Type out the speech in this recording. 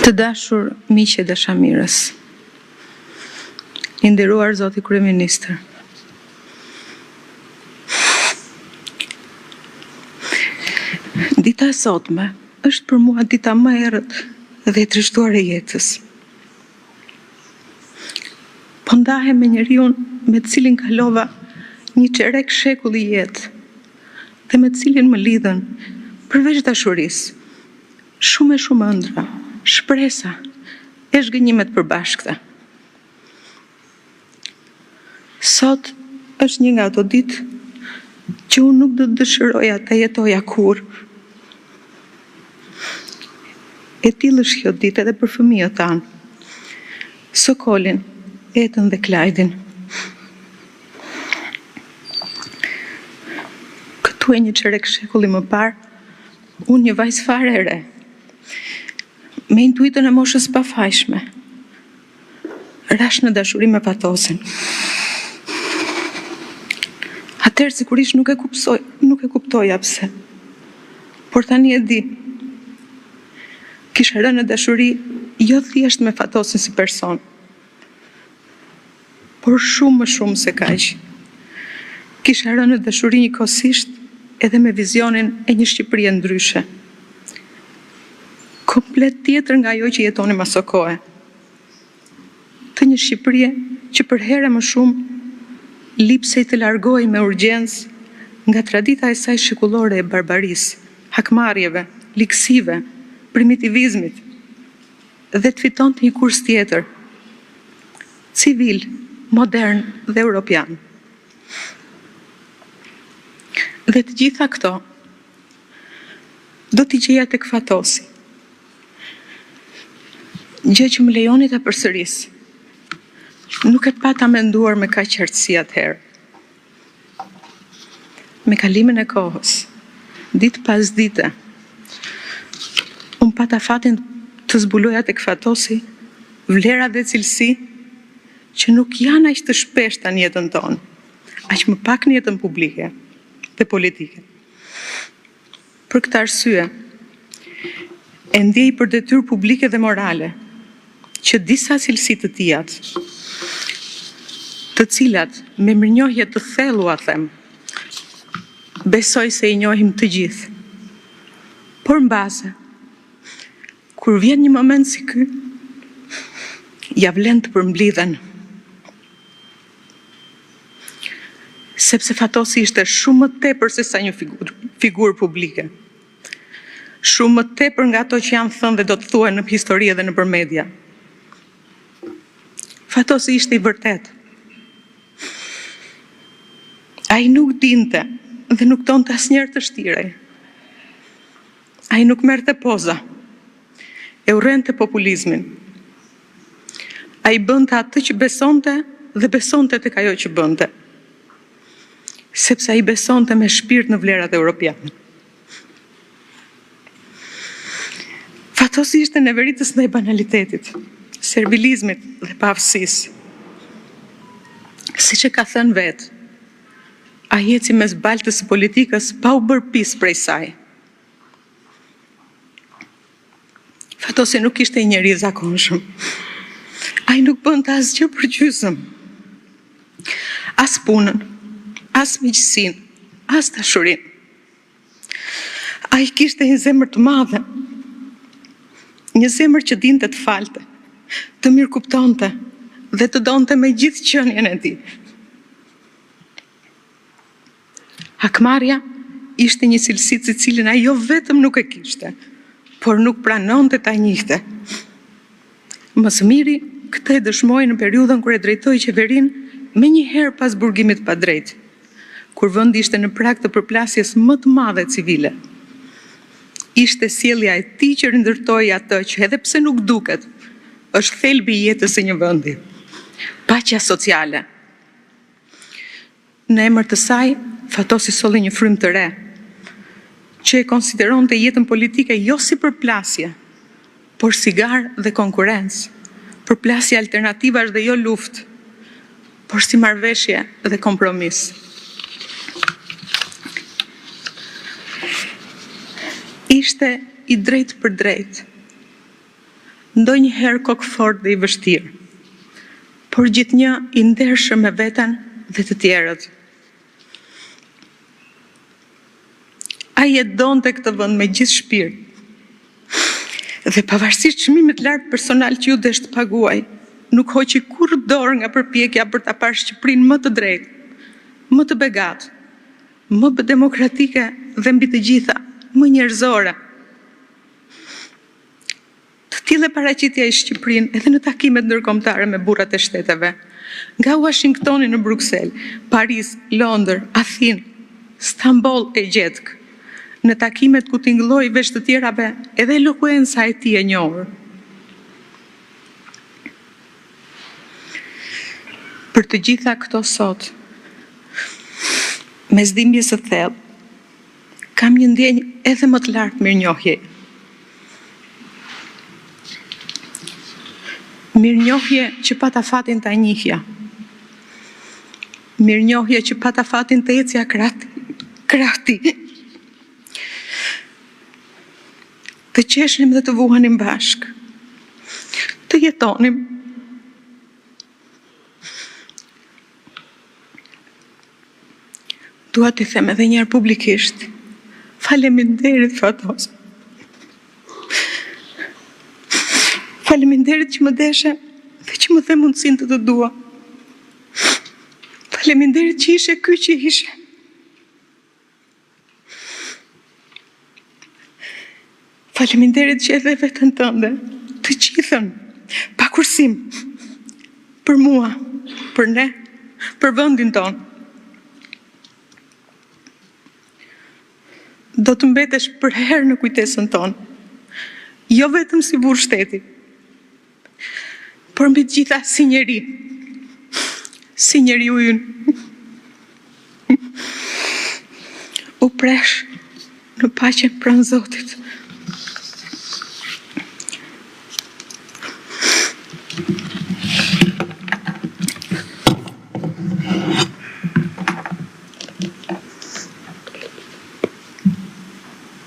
Të dashur miqe dashamirës, i nderuar Zoti Kryeministër, dita e sotme është për mua dita më e errët dhe e trishtuar e jetës. Po ndahem me njeriu me të cilin kalova një çerek shekulli jetë dhe me të cilin më lidhen, përveç dashurisë, shumë ëndra, shpresa e zhgënjimet përbashkëta. Sot është një nga ato ditë që unë nuk do të dëshiroja ta jetoja kur. E tillë është kjo ditë edhe për fëmijët tanë, Sokolin, Etën dhe Klajdin. Këtu e një çerek shekulli më parë, unë një vajzë fare e re, me intuitën e moshës pafajshme, rash në dashuri me Fatosin. Atëherë sigurisht nuk e kuptoja pse. Por tani e di. Kisha rënë në dashuri jo thjesht me Fatosin si person, por shumë më shumë se kaq. Kisha rënë në dashuri njëkohësisht edhe me vizionin e një Shqipërie ndryshe. Komplet tjetër nga ajo që jetonim aso kohe. Të një Shqipërie që për herë më shumë lipsej të largohej me urgjencë nga tradita e saj shekullore e barbarisë, hakmarrjeve, liksive, primitivizmit, dhe të fitonte një kurs tjetër, civil, modern dhe europian. Dhe të gjitha këto do t'i gjeja tek Fatosi. Gjë që më lejoni ta përsëris. Nuk e pata menduar me kaq qartësi atëherë. Me kalimin e kohës, ditë pas dite, unë pata fatin të zbuloja tek Fatosi vlera dhe cilësi që nuk janë aq të shpeshta në jetën tonë, aq më pak në jetën publike dhe politike. Për këtë arsye, e ndjej për detyrë publike dhe morale që disa cilësi të tijat, të cilat me mirënjohje të thellua them, besoj se i njohim të gjithë. Por mbase, kur vjen një moment si ky, ja vlen të përmblidhen. Sepse Fatosi ishte shumë më tepër se sa një figurë publike. Shumë më tepër nga ato që janë thënë dhe do të thuhen në histori dhe nëpër media. Fatosi ishte i vërtet. Ai nuk dinte dhe nuk donte asnjëherë të shtirej. Ai nuk merrte poza. E urrente populizmin. Ai bënte atë që besonte dhe besonte tek ajo që bënte. Sepse ai besonte me shpirt në vlerat europiane. Fatosi ishte neveritës ndaj banalitetit, servilizmit dhe paaftësisë. Siç e ka thënë vetë, ai eci mes baltës së politikës pa u bërë pis prej saj. Fatosi nuk ishte një njeri i zakonshëm. Ai nuk bënte asgjë për gjysmë. As punën, as miqësinë, as dashurinë. Ai kishte një zemër të madhe. Një zemër që dinte të falte, të mirë kuptonte dhe të donte me gjithë qenien e tij. Hakmarrja ishte një cilësi të cilën ai jo vetëm nuk e kishte, por nuk pranonte ta njihte. Më së miri, këtë e dëshmoi në periudhën kur e drejtoi qeverinë menjëherë pas burgimit pa drejtë, kur vendi ishte në prag të përplasjes më të madhe civile. Ishte sjellja e tij që rindërtoi atë që edhe pse nuk duket, është thelbi i jetës së një vendi. Paqja sociale. Në emër të saj, Fatosi solli një frymë të re, që e konsideronte jetën politike jo si përplasje, por si garë dhe konkurrencë, përplasje alternativash dhe jo luftë, por si marrëveshje dhe kompromis. Ishte i drejtë për drejtë. ndonjëherë kokëfort dhe i vështirë, por gjithnjë i ndershëm me veten dhe të tjerët. Ai e donte këtë vend me gjithë shpirt. Dhe pavarësisht çmimit të lartë personal që ju desh të paguaj, nuk hoqi kurrë dorë nga përpjekja për ta parë Shqipërinë më të drejtë, më të begatë, më demokratike dhe mbi të gjitha, më njerëzore. Të tillë paraqitja i Shqipërinë edhe në takimet ndërkombëtare me burrat e shteteve, nga Washingtoni në Bruksel, Paris, Londër, Athinë, Stamboll e Gjetk, në takimet ku tingëlloi veç të tjerave edhe elokuenca e tij e njohur. Për të gjitha këto sot, me zdhimbje së thellë, kam një ndjenjë edhe më të lartë mirënjohje. Mirënjohje që pata fatin ta njihja. Mirënjohje që pata fatin të ecja krahti. Të qeshnim dhe të vuhanim bashk. Të jetonim. Dua t'i them edhe njerë publikisht. Faleminderit, Fatos. Faleminderit që më deshe dhe që më the mundësin të dua. Faleminderit që ishe ky që ishe. Faleminderit që edhe vetën tënde, të gjithën, pa kursim, për mua, për ne, për vendin tonë. Do të mbetesh për herë në kujtesën tonë, jo vetëm si burr shteti, por mbi të gjitha si njeriu ynë. U presh në paqen pranë Zotit.